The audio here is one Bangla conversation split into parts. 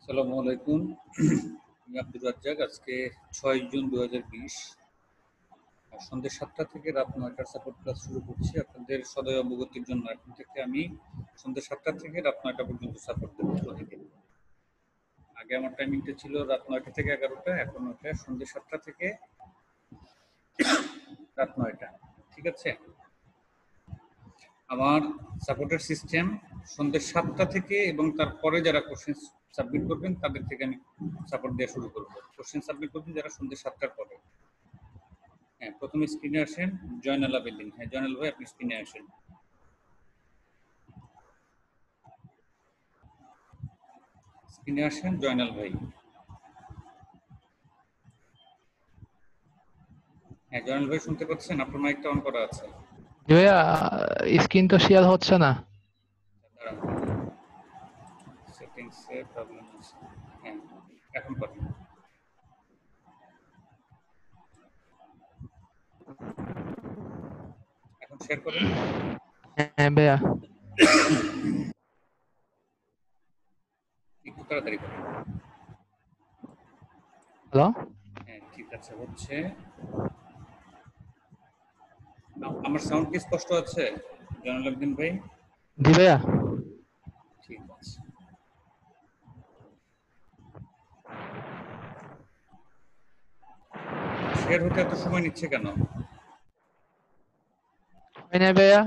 আসসালামু আলাইকুম। আমি আব্দুর রাজ্জাক। আজকে ৬ জুন ২০২০ সন্ধ্যে ৭টা থেকে রাত ৯টার সাপোর্ট ক্লাস শুরু করছি। আপনাদের সদয় অবগতির জন্য এখন থেকে আমি সন্ধ্যে ৭টা থেকে রাত ৯টা পর্যন্ত সাপোর্ট দেবো প্রতিদিন। আগে আমার টাইমিংটা ছিল রাত ৯টা থেকে ১১টা, এখন ওটা সন্ধ্যে ৭টা থেকে রাত ৯টা। ঠিক আছে? আমার সাপোর্টের সিস্টেম সন্ধ্যে ৭টা থেকে এবং তারপরে যারা কোশ্চেন সাবমিট করবেন তাদের থেকে আমি সাপোর্ট দেওয়া শুরু করবো। কোশ্চেন সাবমিট করবেন যারা সন্ধ্যে ৭টার পরে। হ্যাঁ, প্রথমে স্ক্রিনে আসেন জয়নাল আবেদিন। হ্যাঁ, জয়নাল ভাই আপনি স্ক্রিনে আসেন। স্ক্রিনে আসেন জয়নাল ভাই। হ্যাঁ, জয়নাল ভাই শুনতে পাচ্ছেন? আপনার মাইকটা অন করা আছে। ভাইয়া স্ক্রিন তো শেয়ার হচ্ছে না। সেটিংসে প্রবলেম আছে। হ্যাঁ, এখন করেন। এখন শেয়ার করেন। হ্যাঁ ভাইয়া। একটু তাড়াতাড়ি করেন। হ্যালো, হ্যাঁ, ঠিক আছে, হচ্ছে। আমার সাউন্ড কি স্পষ্ট আছে জয়নাল আবেদিন ভাই? জি ভাইয়া। ঠিক আছে। শেয়ার হতে এত সময় নিচ্ছে কেন? হয় নাই ভাইয়া।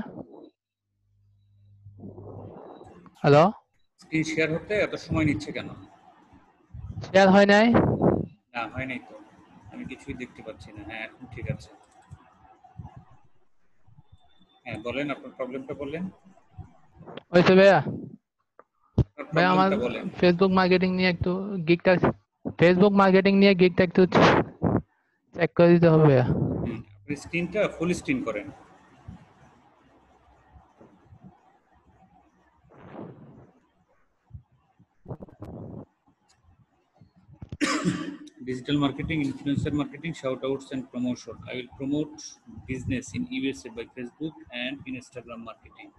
হ্যালো, স্ক্রিন শেয়ার হতে এত সময় নিচ্ছে কেন? শেয়ার হয় নাই। না, হয় নাই তো। আমি কিছুই দেখতে পাচ্ছি না। হ্যাঁ, এখন ঠিক আছে। হ্যাঁ, বলেন আপনার প্রবলেমটা বলেন। হয়েছে ভাইয়া। আপনার ভাইয়া আমার প্রবলেমটা বলেন। ফেসবুক মার্কেটিং নিয়ে একটু গিগটা একটু চেক করে দিতে হবে ভাইয়া। আপনি স্ক্রিনটা ফুল স্ক্রিন করেন। Digital marketing, influencer marketing, shout outs and promotion. I will promote business in USA by Facebook and in Instagram marketing.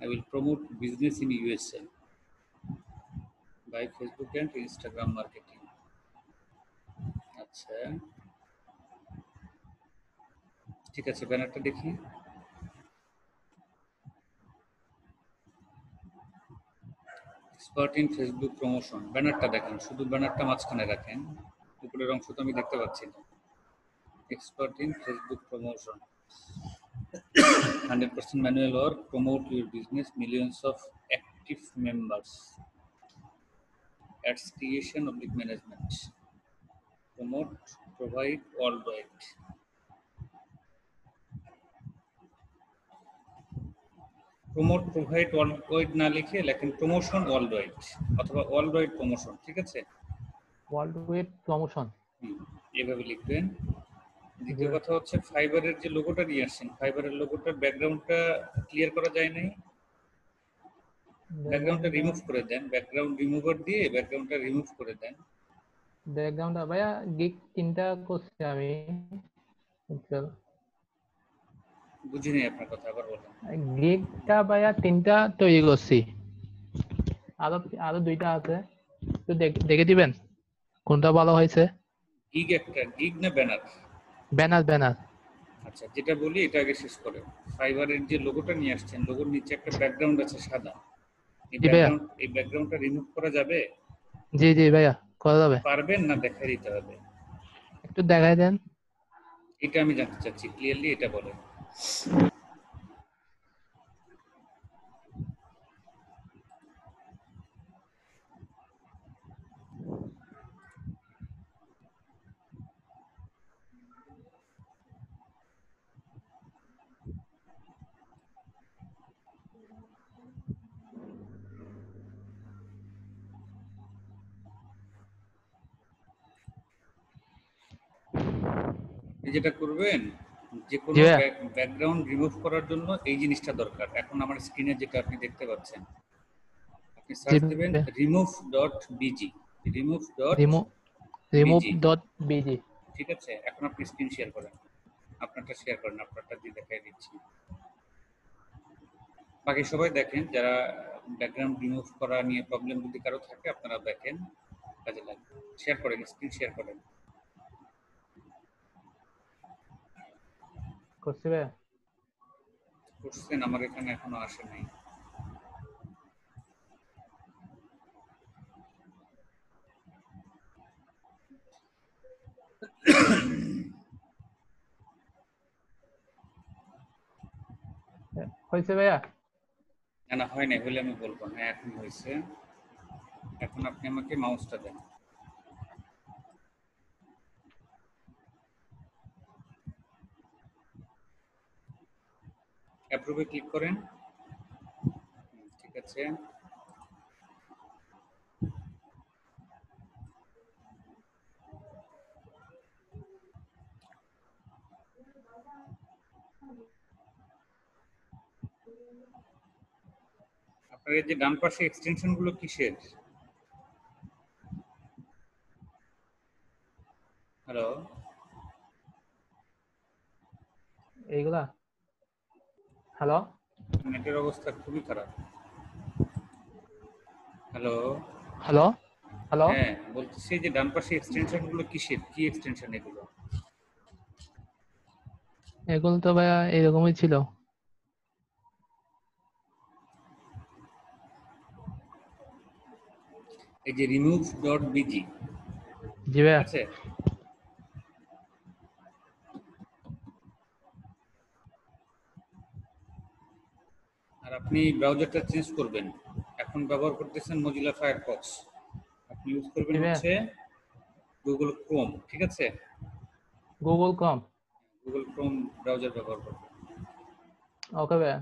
I will promote business in USA by Facebook and Instagram marketing. আচ্ছা, ঠিক আছে, ব্যানারটা দেখি। Expert in Facebook promotion. ব্যানারটা দেখেন, শুধু ব্যানারটা মাঝখানে রাখেন, উপরের অংশ তো আমি দেখতে পাচ্ছি না। Expert in Facebook promotion. 100% manual work. Promote your business. Millions of active members. Ads creation of management. Promote, provide worldwide. Promote provide world না লিখে লেখেন প্রমোশন ওয়ার্ল্ড ওয়াইড অথবা ওয়ার্ল্ড ওয়াইড প্রমোশন। ঠিক আছে? ওয়ার্ল্ড ওয়েড প্রমোশন এভাবে লিখবেন। দ্বিতীয় কথা হচ্ছে ফাইবারের যে লোগোটা নিয়ে আসছেন, ফাইবারের লোগোটার ব্যাকগ্রাউন্ডটা ক্লিয়ার করা যায় নাই। ব্যাকগ্রাউন্ডটা রিমুভ করে দেন, ব্যাকগ্রাউন্ড রিমুভার দিয়ে ব্যাকগ্রাউন্ডটা রিমুভ করে দেন। ব্যাকগ্রাউন্ডটা ভাইয়া গিগ তিনটা করছি আমি। বুঝিনি আপনার কথা, আবার বলেন। গিগটা ভাইয়া তিনটা তৈরি করছি, আরো আরো দুইটা আছে, একটু দেখে দিবেন কোনটা ভালো হয়েছে। গিগ একটা, গিগ না ব্যানার? ব্যানার। আচ্ছা, যেটা বলি এটা আগে শেষ করে। ফাইবারের যে লোগোটা নিয়ে আসছেন, লোগোর নিচে একটা ব্যাকগ্রাউন্ড আছে সাদা। জি ভাইয়া। এই ব্যাকগ্রাউন্ডটা রিমুভ করা যাবে? জি ভাইয়া, করা যাবে। পারবেন না দেখাই দিতে হবে? একটু দেখাই দেন। এটা আমি জানতে চাচ্ছি, ক্লিয়ারলি এটা বলেন। যেটা করবেন, যে জি কোনো ভাইয়া। ব্যাকগ্রাউন্ড রিমুভ করার জন্য এই জিনিসটা দরকার। এখন আমার স্ক্রিনে যেটা আপনি দেখতে পাচ্ছেন, আপনি জি সার্চ দেবেন ভাইয়া। remove.bg, remove remove.bg। Dot busy. ঠিক আছে? এখন আপনি স্ক্রিন শেয়ার করেন, আপনারটা শেয়ার করেন, আপনারটা দিয়ে দেখাই দিচ্ছি। বাকি সবাই দেখেন, যারা ব্যাকগ্রাউন্ড রিমুভ করা নিয়ে প্রবলেম যদি কারো থাকে আপনারা দেখেন, কাজে লাগবে। শেয়ার করেন, স্ক্রিন শেয়ার করেন। করছি ভাইয়া। করছেন? আমার এখানে এখনো আসে নাই। হয়েছে ভাইয়া? না না, হয় নাই। হলে আমি বলবো। হ্যাঁ, এখন হয়েছে। এখন আপনি আমাকে মাউসটা দেন। অ্যাপ্রুভে ক্লিক করেন। ঠিক আছে। আপনার এই যে ডান পাশে এক্সটেনশন গুলো কিসের? হ্যালো? এইগুলা? হ্যালো? নেটের অবস্থা খুবই খারাপ। হ্যালো? হ্যালো? হ্যালো? হ্যাঁ, বলতেছি যে ডান পাশে এক্সটেনশন গুলো কিসের? কি এক্সটেনশন এগুলো? এগুলো তো ভাইয়া এরকমই ছিল। এই যে remove.bg, জি ঠিক ভাইয়া। আছে? আর আপনি ব্রাউজারটা চেঞ্জ করবেন। এখন ব্যবহার করতেছেন মজিলা ফায়ারফক্স। আপনি ইউজ করবেন জি ভাইয়া। হচ্ছে গুগল ক্রোম, ঠিক আছে? গুগল কম। গুগল ক্রোম ব্রাউজার ব্যবহার করবেন। ওকে ভাইয়া।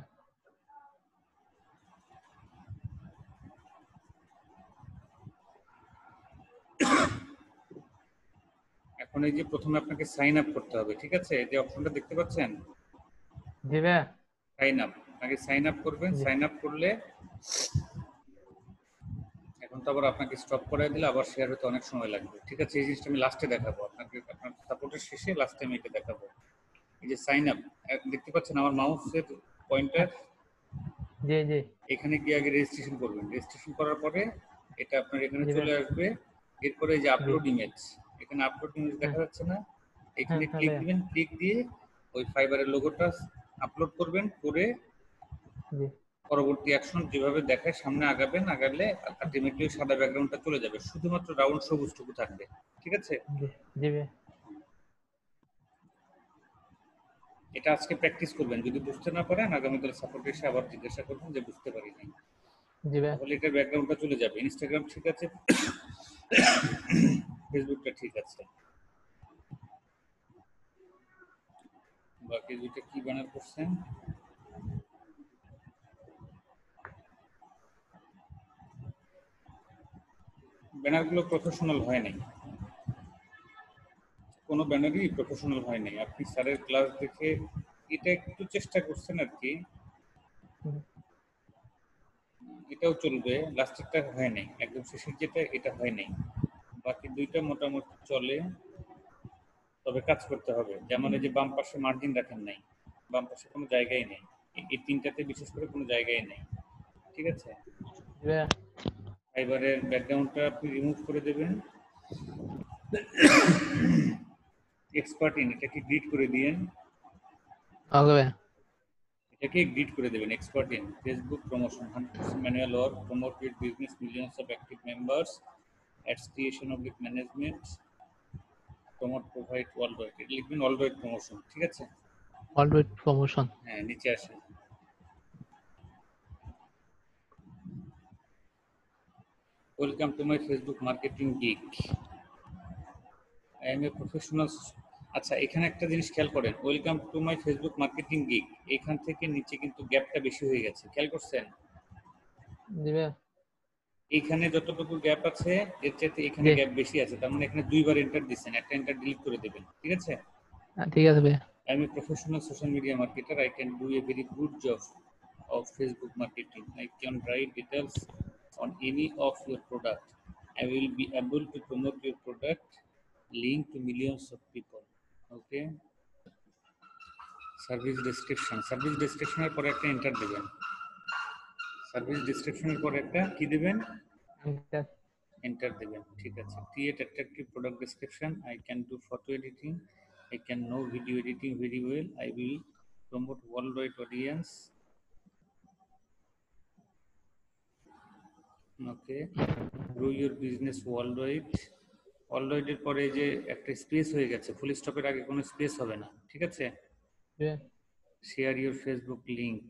এখন এই যে প্রথমে আপনাকে সাইন আপ করতে হবে, ঠিক আছে? এই যে অপশনটা দেখতে পাচ্ছেন, জি ভাইয়া। Sign up. আগে সাইন আপ করবেন। জি সাইন আপ করলে এখন তো আবার আপনাকে স্টপ করাই দিলে আবার শেয়ার হতে অনেক সময় লাগবে, ঠিক আছে? এই জিনিসটা আমি লাস্টে দেখাবো আপনাকে, আপনার সাপোর্টের শেষে লাস্টে আমি এটা দেখাবো। এই যে সাইন আপ দেখতে পাচ্ছেন আমার মাউসের পয়েন্টার, জি জি এখানে গিয়ে আগে রেজিস্ট্রেশন করবেন। রেজিস্ট্রেশন করার পরে এটা আপনার এখানে জি চলে ভাইয়া। আসবে। এরপরে এই যে জি। আপলোড ইমেজ, এখানে আপলোড ইমেজ হ্যাঁ দেখা যাচ্ছে না? হ্যাঁ এখানে হ্যাঁ ক্লিক ভাইয়া। দিবেন। ক্লিক দিয়ে ওই ফাইবারের লোগোটা আপলোড করবেন। করে জি পরবর্তী অ্যাকশন যেভাবে দেখায় সামনে আগাবেন। আগালে আলটিমেটলি সাদা ব্যাকগ্রাউন্ডটা চলে যাবে, শুধুমাত্র রাউন্ড সবুজটুকু থাকবে, ঠিক আছে? জি জি ভাইয়া। এটা আজকে প্র্যাকটিস করবেন। যদি বুঝতে না পারেন আগামীকাল সাপোর্ট এসে আবার জিজ্ঞাসা করবেন যে বুঝতে পারি নাই। জি ভাইয়া। তাহলে এটা ব্যাকগ্রাউন্ডটা চলে যাবে। ইনস্টাগ্রাম ঠিক আছে, ফেসবুকটা ঠিক আছে, বাকি দুইটা কি ব্যানার করছেন? ব্যানারগুলো প্রফেশনাল হয় নাই। কোনো ব্যানারই প্রফেশনাল হয় নাই। আপনি স্যারের ক্লাস দেখে এটা একটু চেষ্টা করছেন আর কি, হুম, এটাও চলবে। লাস্টেরটা হয় নাই, একদম শেষের যেটা এটা হয় নাই। বাকি দুইটা মোটামুটি চলে, তবে কাজ করতে হবে। যেমন এই যে বাম পাশে মার্জিন রাখেন নাই, বাম পাশে কোনো জায়গায় নেই। এই তিনটাতে বিশেষ করে কোনো জায়গায় নেই, ঠিক আছে? জি ভাইয়া। ফাইবারের ব্যাকগ্রাউন্ডটা আপনি রিমুভ করে দেবেন। এক্সপার্ট ইন এটাকে গ্রিড করে দিয়েন। ওকে ভাইয়া। এটাকে গ্রিড করে দেবেন। Expert in Facebook promotion 100% manual work, promote your business, millions of active members, ads creation of management, promote provide world wide. এটা লিখবেন ওয়ার্ল্ড ওয়াইড প্রমোশন, ঠিক আছে? অলরেড প্রমোশন। হ্যাঁ, নিচে আসেন। Welcome to my Facebook marketing gig, I M a professional. আচ্ছা, এখানে একটা জিনিস খেয়াল করেন, welcome to my Facebook marketing gig, এখান থেকে নিচে কিন্তু গ্যাপটা বেশি হয়ে গেছে, খেয়াল করছেন? জি ভাইয়া। এইখানে যতটুকু গ্যাপ আছে এর চাইতে এখানে জি। গ্যাপ বেশি আছে। তার মানে এখানে দুইবার এন্টার দিচ্ছেন, একটা এন্টার ডিলিট করে দেবেন, ঠিক আছে? ঠিক আছে ভাইয়া। I M a professional social media marketer, I can do a very good job of Facebook marketing. I can write details on any of your product. I will be able to promote your product link to millions of people. Okay. Service description, সার্ভিস ডেসক্রিপশনের পরে একটা এন্টার দেবেন। সার্ভিস ডেসক্রিপশনের পরে একটা কি দিবেন, enter। এন্টার দিবেন। ঠিক আছে, create attractive product description, I can do photo editing, I can no video editing very well, I will promote world wide audience, okay, grow your business world wide. World ওয়াইডের পরে যে একটা স্পেস হয়ে গেছে, ফুল স্টপের আগে কোনো স্পেস হবে না, ঠিক আছে। Share your Facebook link,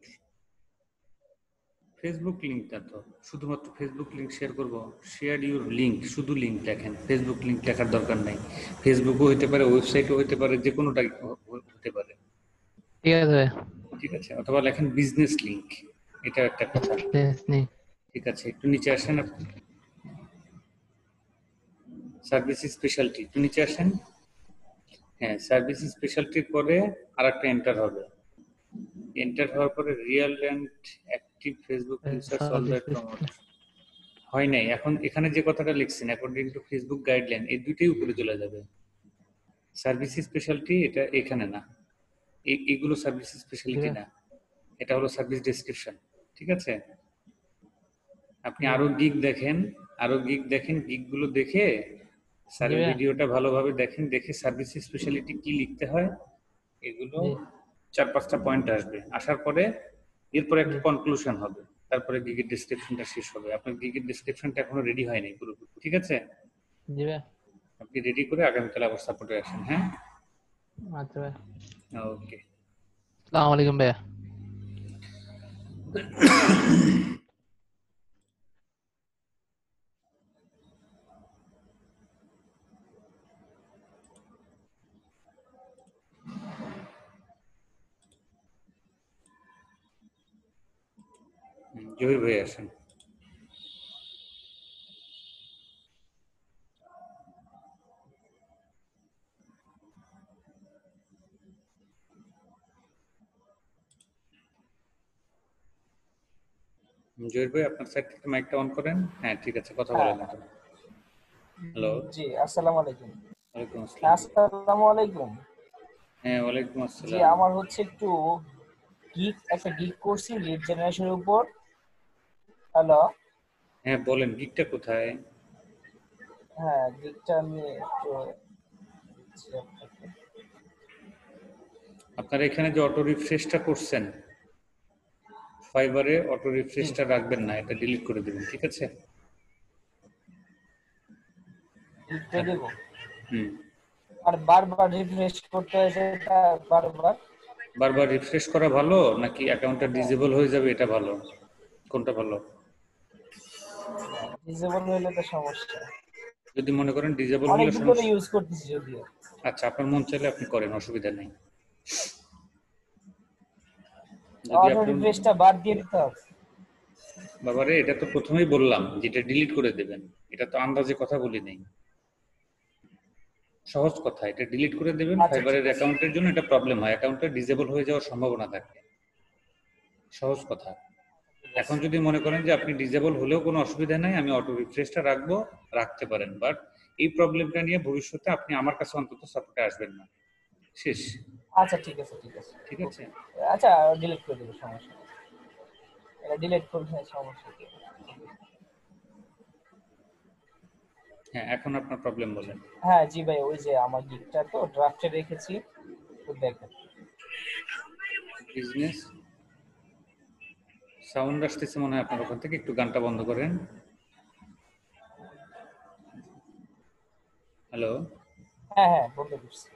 Facebook লিঙ্কটা তো শুধুমাত্র ফেসবুক লিঙ্ক শেয়ার করব, শেয়ার ইউর লিঙ্ক, শুধু লিঙ্ক লেখেন, ফেসবুক লিঙ্ক লেখার দরকার নাই। ফেসবুকও হতে পারে, ওয়েবসাইটও হতে পারে, যে কোনোটাই হতে পারে, ঠিক আছে ঠিক আছে। অথবা লেখেন বিজনেস লিঙ্ক, এটা একটা কথা, নেই। ঠিক আছে। একটু নিচে আসেন আপনি, সার্ভিস স্পেশালিটি, একটু নিচে আসেন। হ্যাঁ, সার্ভিস স্পেশালিটির পরে আর একটা এন্টার হবে, এন্টার হওয়ার পরে real and active Facebook users all that promote, হয় নাই। এখন এখানে যে কথাটা লিখছেন অ্যাকর্ডিং টু ফেসবুক গাইডলাইন, এই দুইটাই উপরে চলে যাবে। সার্ভিস স্পেশালিটি এটা এখানে না, এগুলো সার্ভিস স্পেশালিটি না, এটা হলো সার্ভিস ডেসক্রিপশন, ঠিক আছে। আপনি আরো গিগ দেখেন, আরো গিগ দেখেন, গিগগুলো দেখে স্যারের ভিডিওটা ভালোভাবে দেখেন, দেখে সার্ভিস স্পেশালিটি কি লিখতে হয়, এগুলো 4-5টা পয়েন্ট আসবে, আসার পরে এরপরে একটা কনক্লুশন হবে, তারপরে গিগের ডেসক্রিপশনটা শেষ হবে। আপনার গিগের ডেসক্রিপশনটা এখনো রেডি হয়নি পুরোপুরি, ঠিক আছে। আপনি রেডি করে আগামীকাল আবার সাপোর্টে আসেন। হ্যাঁ, আচ্ছা ভাই, ওকে, আসসালামু আলাইকুম ভাইয়া। জহির ভাই আসেন। জহির ভাই আপনার সাইড থেকে মাইকটা অন করেন। হ্যাঁ, ঠিক আছে, কথা বলেন এখন। হ্যালো, জি, আসসালামু আলাইকুম। ওয়ালাইকুম আসসালাম। আসসালামু আলাইকুম। হ্যাঁ, ওয়ালাইকুম জি, আসসালাম। আমার হচ্ছে একটু একটা গিগ করছি লিড জেনারেশনের উপর। হ্যালো, হ্যাঁ বলেন, গিগটা কোথায়? হ্যাঁ, গিগটা আমি একটু দিচ্ছি আপনাকে। আপনারা এখানে যে অটো রিফ্রেশটা করছেন, ফাইবারে অটো রিফ্রেশটা রাখবেন না, এটা ডিলিট করে দিবেন, ঠিক আছে। লিখতে দেব হুম, আর বারবার রিফ্রেশ করতে হয়েছে, এটা বারবার বারবার রিফ্রেশ করা ভালো নাকি অ্যাকাউন্টটা ডিসেবল হয়ে যাবে এটা ভালো, কোনটা ভালো? ডিসেবল হলে তো সমস্যা। যদি মনে করেন ডিসেবল হলে অনেকদিন ধরে ইউজ করতেছি যদিও। আচ্ছা, আপনার মন চাইলে আপনি করেন, অসুবিধা নেই। অটো রিফ্রেশটা বাদ দিয়ে দিতে হবে। বাবারে, এটা তো প্রথমেই বললাম যেটা ডিলিট করে দেবেন, এটা তো আন্দাজে কথা বলি নেই, সহজ কথা, এটা ডিলিট করে দেবেন। ফাইবারের অ্যাকাউন্টের জন্য এটা প্রবলেম হয়, অ্যাকাউন্টটা ডিসেবল হয়ে যাওয়ার সম্ভাবনা থাকে, সহজ কথা। এখন যদি মনে করেন যে আপনি ডিসেবল হলেও কোনো অসুবিধা নাই, আমি অটো রিফ্রেশটা রাখবো, রাখতে পারেন, বাট এই প্রবলেমটা নিয়ে ভবিষ্যতে আপনি আমার কাছে অন্তত সাপোর্টে আসবেন না, শেষ। আচ্ছা, ঠিক আছে, ঠিক আছে, ঠিক আছে, আচ্ছা, ডিলিট করে দেবো, সমস্যা নেই। এটা ডিলিট করলে সমস্যা কি? হ্যাঁ, এখন আপনার প্রবলেম বলেন। হ্যাঁ জি ভাই, ওই যে আমার গিগটা তো ড্রাফটে রেখেছি, তো দেখেন। বিজনেস সাউন্ড আসতেছে মনে হয় আপনার ওখান থেকে, একটু গানটা বন্ধ করেন। হ্যালো, হ্যাঁ, বলতে পারছি।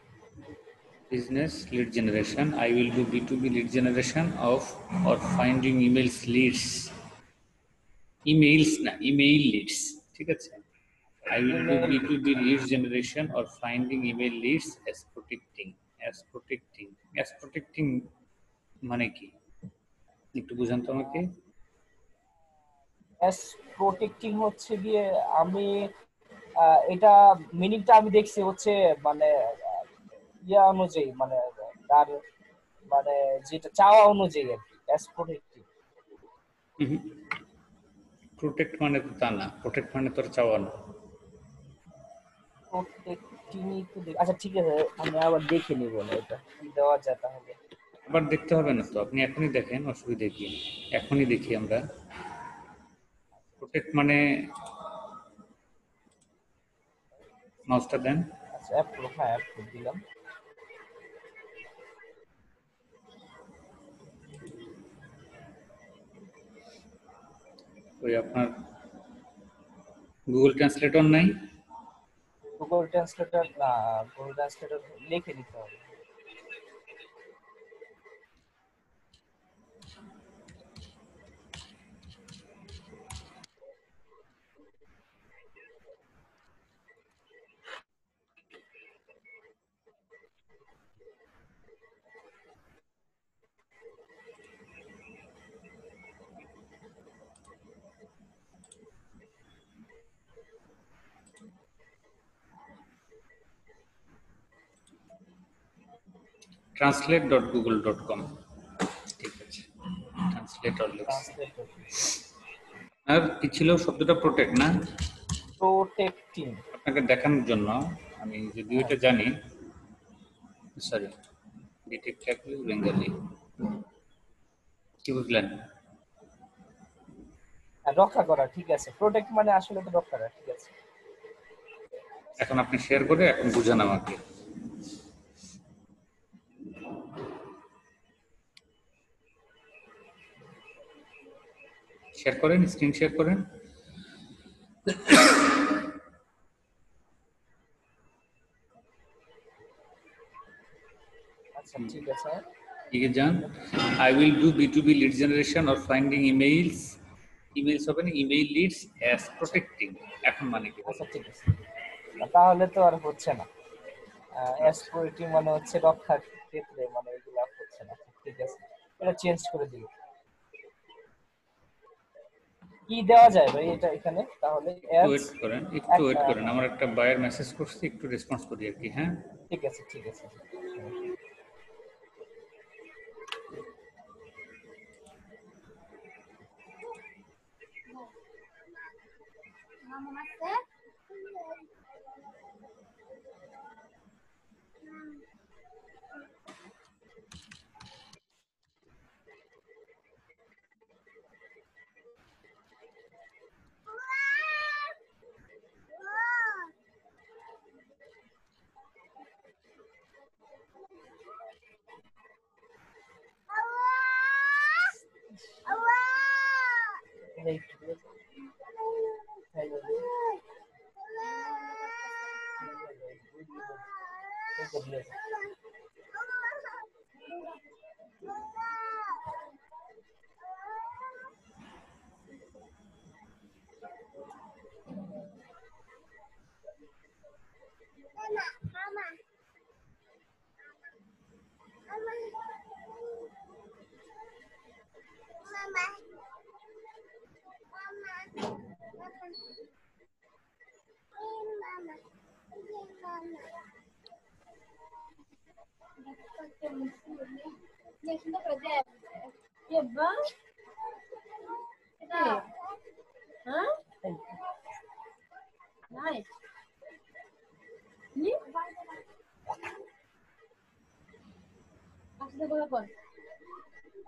business lead generation, I will do B2B lead generation of or finding emails leads, emails না, email leads, ঠিক আছে। I will do B2B lead generation or finding email leads as protecting মানে কি একটু বুঝান তো আমাকে। অ্যাস প্রোটেক্টিং হচ্ছে গিয়ে, আমি এটা মিনিংটা আমি দেখছি হচ্ছে মানে ইয়া অনুযায়ী, মানে তার মানে যেটা চাওয়া অনুযায়ী আর কি, অ্যাস প্রোটেক্টিং। প্রোটেক্ট মানে তো তা না, প্রোটেক্ট মানে তোর চাওয়া না। প্রোটেক্টিং তো আচ্ছা ঠিক আছে, আমি আবার দেখে নিব না, এটা কি দেওয়া যায় তাহলে। আবার দেখতে হবে না তো, আপনি এখনই দেখেন, অসুবিধা কি, এখনই দেখি আমরা। প্রোটেক্ট মানে মাউসটা দেন। আচ্ছা অ্যাপ্রুভ, হ্যাঁ অ্যাপ্রুভ দিলাম। ওই আপনার গুগল ট্রান্সলেটর নাই? গুগল ট্রান্সলেটর না, গুগল ট্রান্সলেটর লিখে দিতে হবে। translate.google.com। ঠিক আছে, ট্রান্সলেটর লিখছি। ট্রান্সলেটর আর কি ছিল শব্দটা? প্রোটেক্ট না? প্রোটেক্টিং। আপনাকে দেখানোর জন্য আমি যদিও এটা জানি, সরি, ডিটেক্ট বেঙ্গলি, কি বুঝলেন? রক্ষা করা, ঠিক আছে। প্রোটেক্ট মানে আসলে তো রক্ষা করা, ঠিক আছে। এখন আপনি শেয়ার করে এখন বুঝান আমাকে। শেয়ার করেন, স্ক্রিন শেয়ার করেন। আচ্ছা ঠিক আছে। এগিয়ে যান। I will do B2B lead generation or finding emails. Emails হবে না, ইমেইল লিডস অ্যাজ প্রোটেক্টিং। এখন মানে কি? আচ্ছা ঠিক আছে, তাহলে তো আর হচ্ছে না। এক্সপ্লয়েটিং মানে হচ্ছে রক্ষার ক্ষেত্রে, মানে এগুলো হচ্ছে না। ঠিক আছে, এটা চেঞ্জ করে দিই। কি দেওয়া যায় ভাই এটা এখানে তাহলে? একটু ওয়েট করেন, একটু ওয়েট করেন, আমার একটা বায়ার মেসেজ করছে, একটু রেসপন্স করি আর কি। হ্যাঁ ঠিক আছে ঠিক আছে।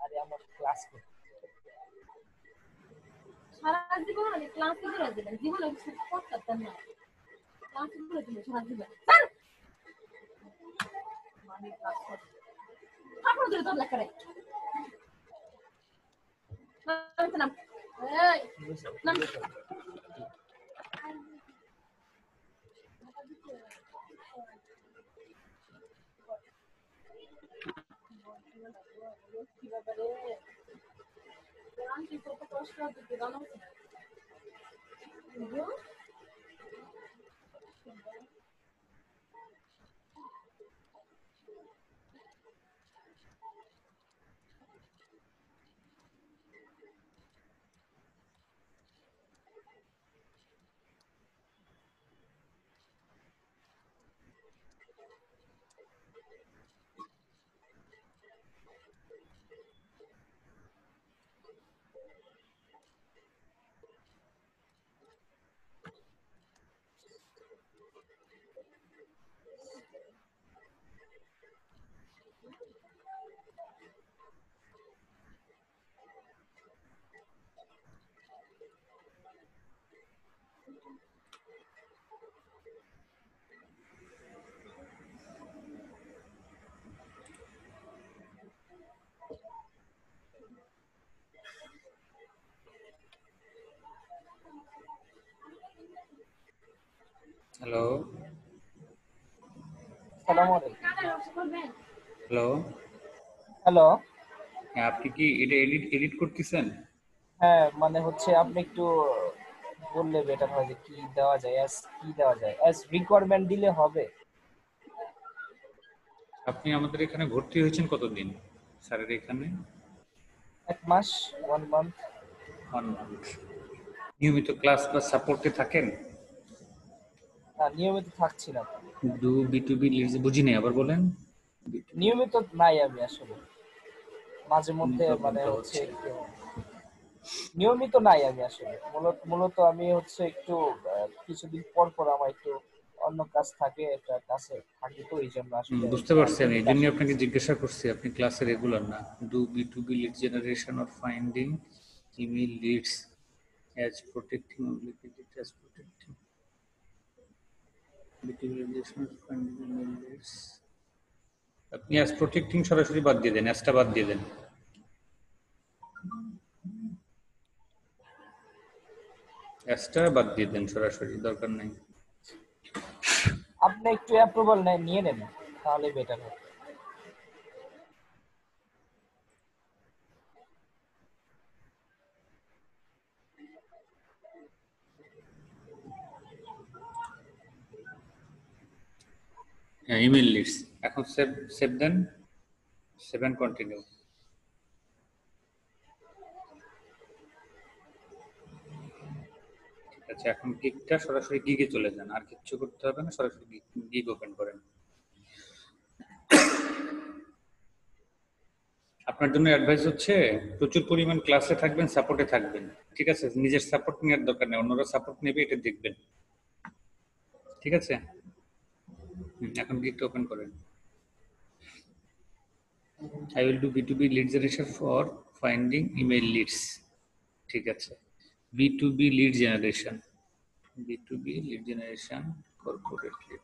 আরে আমার ক্লাস সারা জীবন আমি ক্লাসে ঘুরে দিলাম, জীবনে কিছু করতাম না, ক্লাসে ঘুরে দিলাম সারা জীবন। মানে ক্লাস করতে তারপর ধরে তোর লেখা রে নাম এই নাম কি ব্যাপারে আমি কত কষ্ট দিতে জানো হ্যালো আসসালামু আলাইকুম। Hello, hello. হ্যাঁ আপনি কি এটা এডিট করতেছেন? হ্যাঁ, মানে হচ্ছে আপনি একটু বললে বেটার হয় যে কি দেওয়া যায়, কি দেওয়া যায়, রিকোয়ারমেন্ট দিলে হবে? আপনি আমাদের এখানে ভর্তি হয়েছেন কতদিন স্যারের এখানে? 1 মাস, 1 মান্থ। 1 মান্থ। নিয়মিত ক্লাস বা সাপোর্টে থাকেন? না, নিয়মিত থাকছি না তো। B2B লিডস বুঝি নাই, আবার বলেন। B2B নিয়মিত নাই আমি আসলে, মাঝে মধ্যে মানে প্রবলেমটা হচ্ছে হচ্ছে একটু নিয়মিত নাই আমি আসলে। মূলত আমি হচ্ছে একটু কিছুদিন পর পর আমার একটু অন্য কাজ থাকে, একটা কাছে থাকি, তো এই জন্য আসলে বুঝতে পারছি, আমি এই নিয়মিত জন্য আসলে। আপনাকে জিজ্ঞাসা করছি, আপনি ক্লাসে রেগুলার না। B2B lead generation or finding email leads as protecting only as protecting B2B lead generation or finding email leads. আপনি অ্যাজ প্রোটেক্টিং সরাসরি বাদ দিয়ে দেন, অ্যাজটা বাদ দিয়ে দেন। অ্যাজটা বাদ দিয়ে দেন, সরাসরি দরকার নাই। আপনি একটু অ্যাপ্রুভাল নিয়ে নেন, তাহলে বেটার হবে। হ্যাঁ, ইমেল লিডস এখন সেভ সেভ দেন, সেভ অ্যান্ড কন্টিনিউ। ঠিক আছে, এখন গিগটা সরাসরি গিগে চলে যান, আর কিচ্ছু করতে হবে না, সরাসরি গিগ ওপেন করেন। আপনার জন্য অ্যাডভাইস হচ্ছে প্রচুর পরিমাণ ক্লাসে থাকবেন, সাপোর্টে থাকবেন। ঠিক আছে, নিজের সাপোর্ট নেওয়ার দরকার নেই, অন্যরা সাপোর্ট নেবে এটা দেখবেন। ঠিক আছে, এখন গিগটা ওপেন করেন। I will do B2B lead generation for finding email leads. ঠিক আছে, B2B lead generation, B2B lead generation, corporate lead.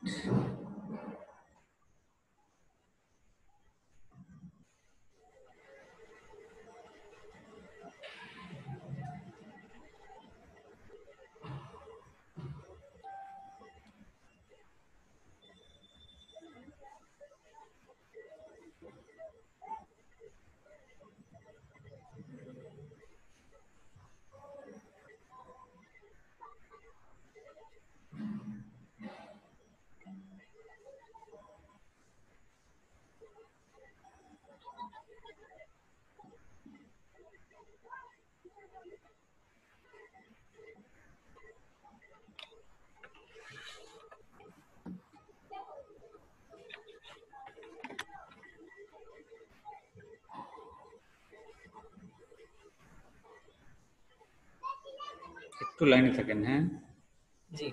একটু লাইনে থাকেন, হ্যাঁ। জি।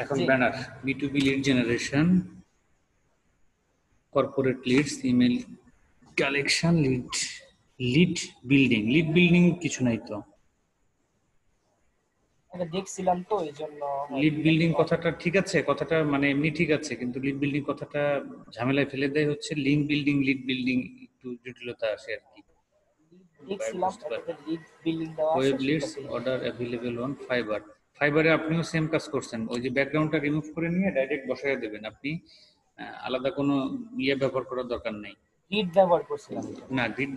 এখন জি। Banner B2B lead generation, corporate leads, email collection lead, lead building কিছু নাই তো। এটা দেখছিলাম তো এই জন্য লিড বিল্ডিং কথাটা ঠিক আছে, কথাটা মানে এমনি ঠিক আছে, কিন্তু লিড বিল্ডিং কথাটা ঝামেলায় ফেলে দেয় হচ্ছে লিড বিল্ডিং একটু জটিলতা আসে আর কি। দেখছিলাম বুঝতে পারি। এটাতে লিড বিল্ডিং দেওয়া আছে ওয়েব লিডস সেটাতে অর্ডার অ্যাভেলেবল অন ফাইবারে আপনিও সেম কাজ করছেন, ওই যে ব্যাকগ্রাউন্ডটা রিমুভ করে নিয়ে ডাইরেক্ট বসায় দেবেন আপনি, আলাদা কোনো ইয়ে ব্যবহার করার দরকার নেই। গ্রিড ব্যবহার করছিলাম। না গ্রিড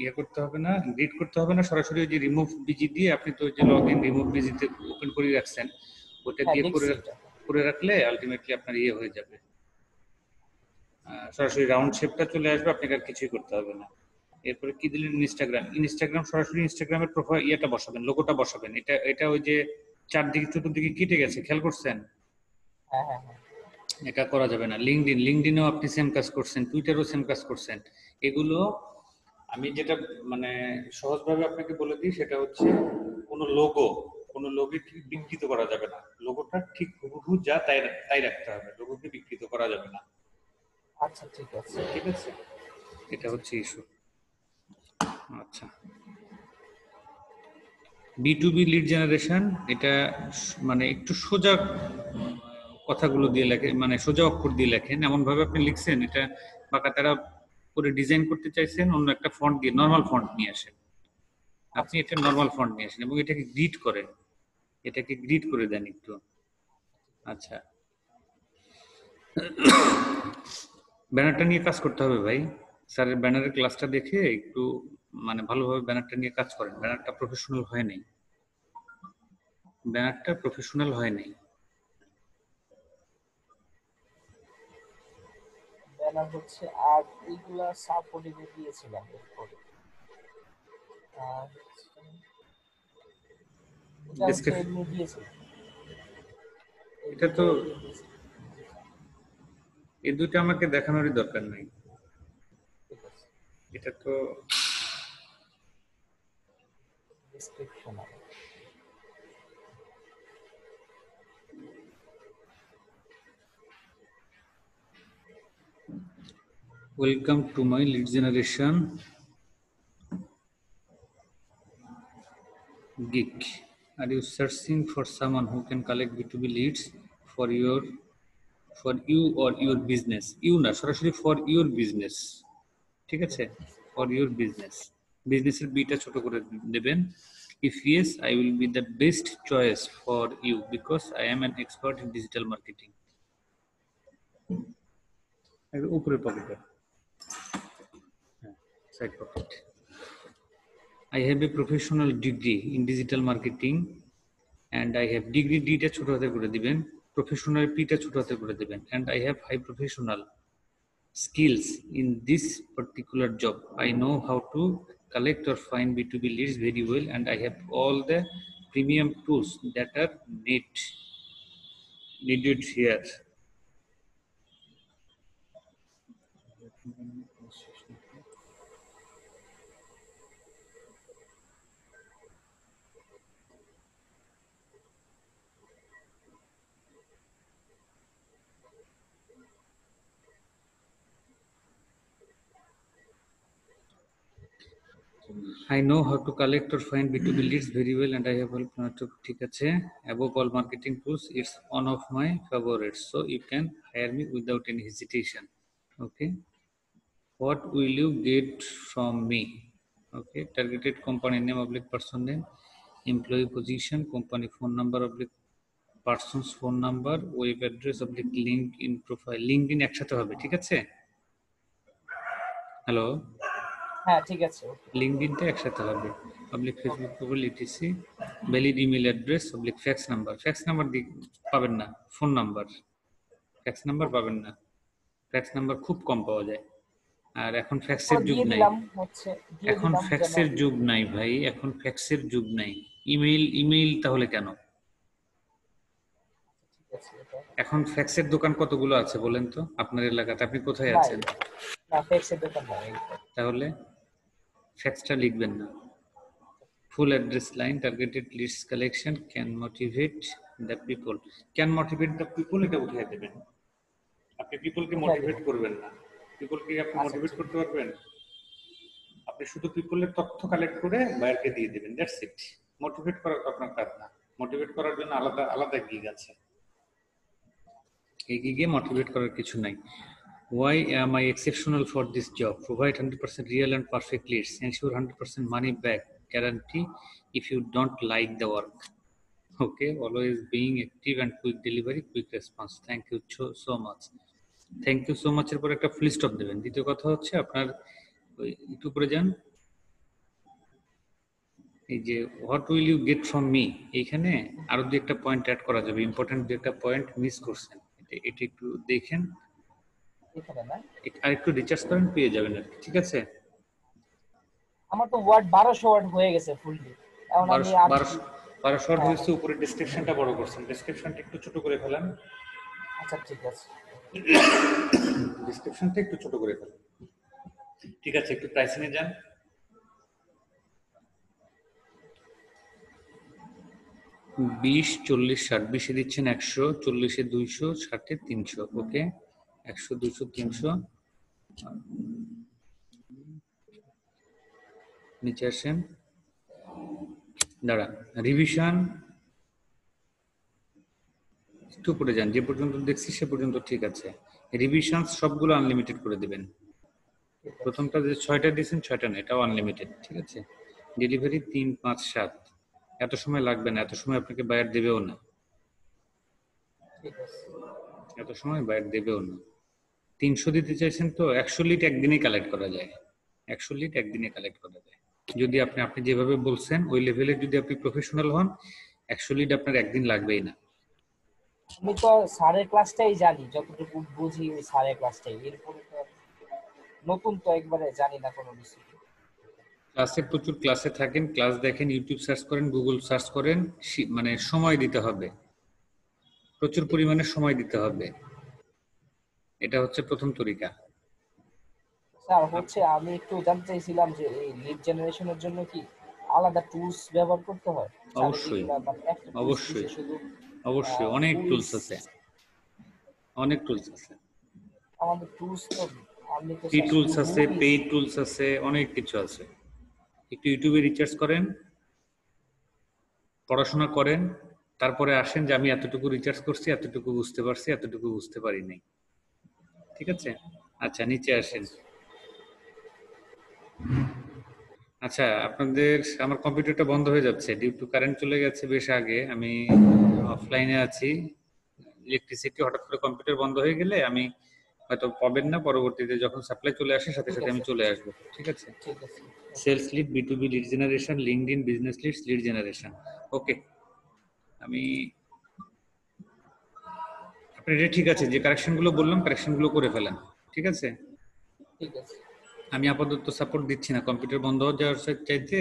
ইয়ে করতে হবে না, গ্রিড করতে হবে না, সরাসরি ওই যে রিমুভ বিজি দিয়ে আপনি তো যে লগ ইন রিমুভ বিজিতে ওপেন করে রাখছেন, ওটা হ্যাঁ দিয়ে দেখছি এটা। করে রাখলে আলটিমেটলি আপনার ইয়ে হয়ে যাবে, সরাসরি রাউন্ড শেপটা চলে আসবে, আপনাকে আর কিছুই করতে হবে না। এরপরে কি দিলেন, ইনস্টাগ্রাম সরাসরি ইনস্টাগ্রামের প্রোফাইল ইয়েটা বসাবেন, লোগোটা বসাবেন। এটা ওই যে চারদিকে চতুর্দিকে কেটে গেছে, খেয়াল করছেন? হ্যাঁ হ্যাঁ হ্যাঁ এটা করা যাবে না। লিঙ্কডিনেও আপনি সেম কাজ করছেন, টুইটারও সেম কাজ করছেন। এগুলো আমি যেটা মানে সহজভাবে আপনাকে বলে দিই সেটা হচ্ছে কোনো লোগোকে বিকৃত করা যাবে না, লোগোটা ঠিক হুবহু যা তাই রাখতে হবে, লোগোকে বিকৃত করা যাবে না। আচ্ছা ঠিক আছে। ঠিক আছে, এটা হচ্ছে ইস্যু। আচ্ছা, B2B লিড জেনারেশন, এটা মানে একটু সোজা কথাগুলো দিয়ে লেখেন, মানে সোজা অক্ষর দিয়ে লেখেন, এমন ভাবে আপনি লিখছেন এটা বাঁকাতারা করে ডিজাইন করতে চাইছেন, অন্য একটা ফন্ট দিয়ে নরমাল ফন্ট নিয়ে আসেন আপনি, এটা নরমাল ফন্ট নিয়ে আসেন এবং এটাকে গ্রিড করেন, এটাকে গ্রিড করে দেন একটু। আচ্ছা, ব্যানারটা নিয়ে কাজ করতে হবে ভাই, স্যারের ব্যানারের ক্লাসটা দেখে একটু মানে ভালোভাবে ব্যানারটা নিয়ে কাজ করেন, ব্যানারটা প্রফেশনাল হয় নাই, ব্যানারটা প্রফেশনাল হয় নাই। ব্যানার হচ্ছে আর এইগুলা সাপোর্টিভ দিয়েছিলাম এরপরে। আর এটা হচ্ছে এমনি দিয়েছিলাম। এটা তো এই দুটো আমাকে দেখানোরই দরকার নাই, এটা তো description. Welcome to my lead generation gig. Are you searching for someone who can collect B2B leads for you or your business? You না, সরাসরি for your business, ঠিক আছে, for your business, বিজনেসের বিটা ছোট করে দেবেন। If yes, I will be the best choice for you because I am an expert in digital marketing. উপরের পকেটে, side pocket. I have a professional degree in digital marketing and I have degree D টা ছোট হাতে করে দিবেন, professional P টা ছোট হাতে করে দিবেন, and I have high professional skills in this particular job. I know how to collect or find B2B leads very well and I have all the premium tools that are needed here. I know how to collect or find B2B leads very well and I have helped not to ঠিক আছে, above all marketing tools, it's one of my favorites, so you can hire me without any hesitation. Okay, what will you get from me? Okay, targeted company name oblique person name, employee position, company phone number oblique person's phone number, web address oblique LinkedIn profile, LinkedIn একসাথে হবে, ঠিক আছে? হ্যালো, হ্যাঁ ঠিক আছে। লিঙ্কডিনটা একসাথে হবে, public Facebook profile etc, valid email address public fax number পাবেন না, ফোন নাম্বার, ফ্যাক্স নাম্বার পাবেন না, ফ্যাক্স নাম্বার খুব কম পাওয়া যায়, আর এখন ফ্যাক্সের যুগ নাই, এখন ফ্যাক্সের যুগ নাই ভাই, এখন ফ্যাক্সের যুগ নাই, ইমেইল তাহলে কেন? এখন ফ্যাক্সের দোকান কতগুলো আছে বলেন তো আপনার এলাকাতে, আপনি কোথায় আছেন? না ফ্যাক্সের দোকান নাই। তাহলে ফ্যাক্সটা লিখবেন না। Full address line, targeted leads collection can motivate the people. Can motivate the people, এটা উঠিয়ে দেবেন। আপনি পিপলকে মোটিভেট করবেন না, পিপলকে আপনি মোটিভেট করতে পারবেন? আপনি শুধু পিপলের তথ্য কালেক্ট করে বায়ারকে দিয়ে দিবেন, দ্যাটস ইট। মোটিভেট করা তো আপনার কাজ না, মোটিভেট করার জন্য আলাদা আলাদা গিগ আছে, এই গিগে মোটিভেট করার কিছু নাই। Why am I exceptional for this job? Provide 100% real and perfect leads. Ensure 100% money back guarantee if you don't like the work. Okay, always being active and quick delivery, quick response. Thank you so much. Thank you so much এর পর একটা ফুল স্টপ দেবেন। দ্বিতীয় কথা হচ্ছে আপনার একটু উপরে যান, এই যে what will you get from me, এইখানে আরো দু একটা পয়েন্ট অ্যাড করা যাবে, ইম্পর্টেন্ট দু একটা পয়েন্ট মিস করছেন, এটা একটু দেখেন, এখানে না আর একটু রিচার্জ করেন পেয়ে যাবেন আর কি, ঠিক আছে? আমার তো ওয়ার্ড 1200 ওয়ার্ড হয়ে গেছে ফুললি, এখন আমি আর 1200 ওয়ার্ড হয়েছে। উপরে ডেসক্রিপশনটা বড় করছেন, ডেসক্রিপশনটা একটু ছোট করে ফেলেন। আচ্ছা ঠিক আছে, ডেসক্রিপশনটা একটু ছোট করে ফেলেন, ঠিক আছে? একটু প্রাইসিং এ যান। 20, 40, 60, 20 দিচ্ছেন 100, 40 200, 60 300। ওকে, 100 200 300। নিচে আসেন, দাঁড়া, রিভিশন একটু উপরে যান, যে পর্যন্ত দেখছি সে পর্যন্ত ঠিক আছে। রিভিশন সবগুলো আনলিমিটেড করে দিবেন। প্রথমটা যে 6টা দিয়েছেন 6টা না, এটাও আনলিমিটেড, ঠিক আছে? ডেলিভারি 3, 5, 7, এত সময় লাগবে না, এত সময় আপনাকে বায়ার দেবেও না, ঠিক আছে, এত সময় বায়ার দেবেও না। 300 দিতে চাইছেন তো 100 লিড একদিনে কালেক্ট করা যায়, 100 লিড একদিনে কালেক্ট করা যায় যদি আপনি যেভাবে বলছেন ওই লেভেলে যদি আপনি প্রফেশনাল হন, 100 লিড আপনার একদিন লাগবেই না। আমি তো স্যারের ক্লাসটাই জানি, যতটুকু বুঝি ওই স্যারের ক্লাসটাই, এরপরে তো নতুন তো একবারে জানি না কোনো কিছু। ক্লাসে প্রচুর ক্লাসে থাকেন, ক্লাস দেখেন, ইউটিউব সার্চ করেন, গুগল সার্চ করেন, মানে সময় দিতে হবে, প্রচুর পরিমাণে সময় দিতে হবে, এটা হচ্ছে প্রথম তরিকা। স্যার হচ্ছে আমি একটু জানতে চাইছিলাম যে এই লিড জেনারেশনের জন্য কি আলাদা টুলস ব্যবহার করতে হয়? অবশ্যই অবশ্যই অবশ্যই, অনেক টুলস আছে, অনেক টুলস আছে। আমাদের টুলস তো আমি তো ফ্রি টুলস আছে, পেইড টুলস আছে, অনেক কিছু আছে। একটু ইউটিউবে রিসার্চ করেন, পড়াশোনা করেন, তারপরে আসেন যে আমি এতটুকু রিসার্চ করছি, এতটুকু বুঝতে পারছি, এতটুকু বুঝতে পারি নাই, ঠিক আছে? আচ্ছা নিচে আসেন। আচ্ছা আপনাদের, আমার কম্পিউটারটা বন্ধ হয়ে যাচ্ছে ডিউ টু কারেন্ট চলে গেছে বেশ আগে, আমি অফলাইনে আছি, ইলেকট্রিসিটি হঠাৎ করে কম্পিউটার বন্ধ হয়ে গেলে আমি হয়তো পাবেন না, পরবর্তীতে যখন সাপ্লাই চলে আসে সাথে সাথে আমি চলে আসবো, ঠিক আছে? Sales lead, B2B lead generation, LinkedIn business leads, lead generation. Okay, আমি আপনি এটা ঠিক আছে, যে কারেকশনগুলো বললাম কারেকশনগুলো করে ফেলেন, ঠিক আছে? ঠিক আছে। আমি আপাতত সাপোর্ট দিচ্ছি না, কম্পিউটার বন্ধ হয়ে যাওয়ার চাইতে